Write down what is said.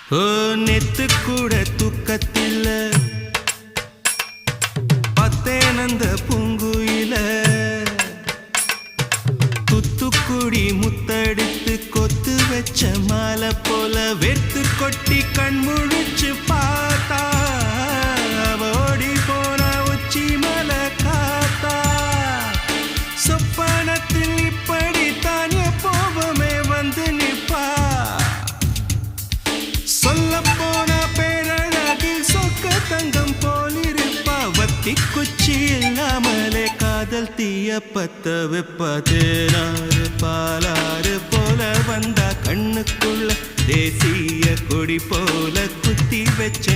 ஓ நெத்து கூட தூக்கத்தில்ல பத்தேனந்த பூங்குயில துத்துக்குடி முத்தடித்து கொத்து வச்ச மாலை போல வெத்து கொட்டி கண் முழிச்சு பார்த்தா ஓடி போன உச்சி மலை காத்தா சொப்பனத்தில் இப்படி தானே போவமே வந்து நிப்பா சொல்ல போன பேரழகில் சொக்க தங்கம் போலிருப்பா வத்தி குச்சி இல்லாமலே காதல் தீய பத்த வெப்ப தேனாறு பாலாறு போல வந்தா கண்ணுக்குள்ள தேசிய கொடி போல குத்தி வச்ச